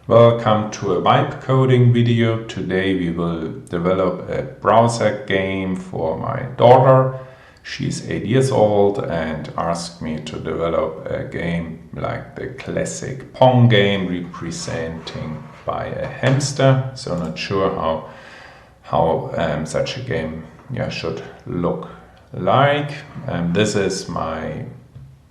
Welcome to a vibe coding video. Today we will develop a browser game for my daughter. She's 8 years old and asked me to develop a game like the classic Pong game representing by a hamster. So not sure how such a game should look like. This is my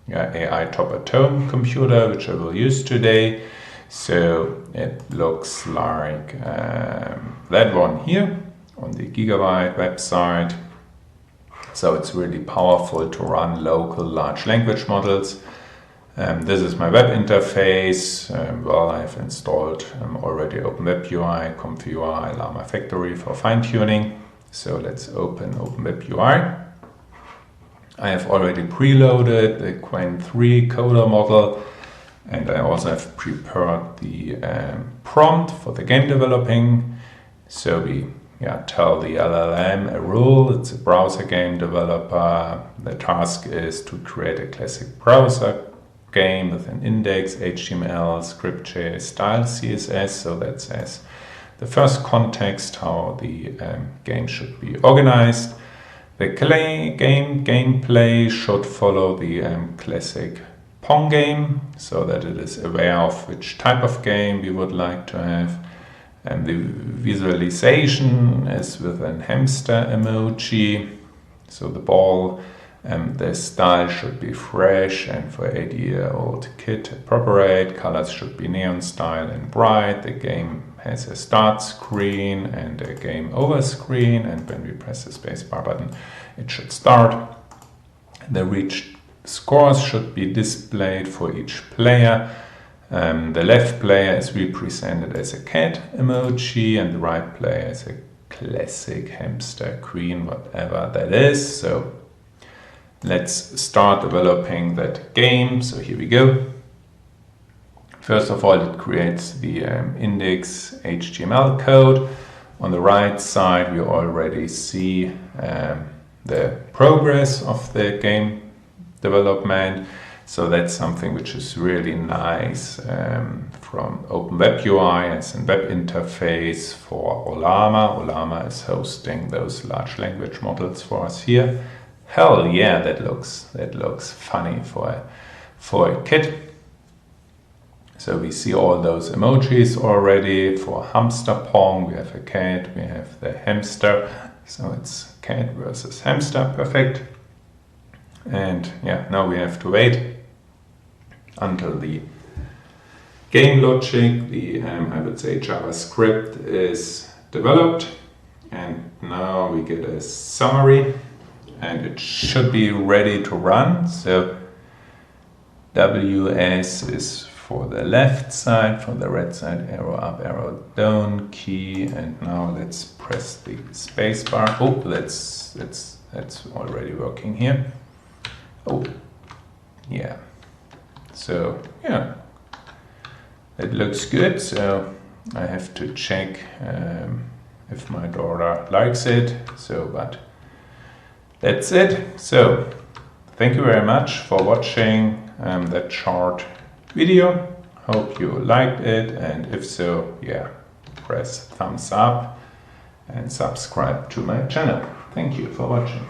AI TOP ATOM computer which I will use today. So it looks like that one here on the Gigabyte website. So it's really powerful to run local large language models. This is my web interface. Well, I've installed already Open WebUI, qwen3-coder, Ollama factory for fine-tuning. So let's open Open WebUI. I have already preloaded the qwen3-coder model, and I also have prepared the prompt for the game developing. So we tell the LLM a rule. It's a browser game developer. The task is to create a classic browser game with an index, HTML, script.js, style, CSS. So that says the first context, how the game should be organized. The gameplay should follow the classic Pong game, so that it is aware of which type of game we would like to have. And the visualization is with a hamster emoji. So the ball, the style should be fresh and for 8-year-old kid appropriate. Colors should be neon style and bright. The game has a start screen and a game over screen, and when we press the spacebar button it should start. The reached scores should be displayed for each player. The left player is represented as a cat emoji and the right player is a classic hamster queen, whatever that is. So let's start developing that game. So here we go. First of all, it creates the index HTML code. On the right side we already see the progress of the game development. So that's something which is really nice from Open WebUI as a web interface for Ollama. Ollama is hosting those large language models for us here. Hell yeah, that looks funny for a kid. So we see all those emojis already. For Hamster Pong we have a cat, we have the hamster. So it's cat versus hamster, perfect. And now we have to wait until the game logic, the I would say JavaScript, is developed. And now we get a summary and it should be ready to run. So WS is for the left side, for the right side, arrow up, arrow down key. And now let's press the space bar. Oh, that's already working here. Oh, yeah. So it looks good. So I have to check if my daughter likes it. So, but that's it. So thank you very much for watching that short video. Hope you liked it, and if so, press thumbs up and subscribe to my channel. Thank you for watching.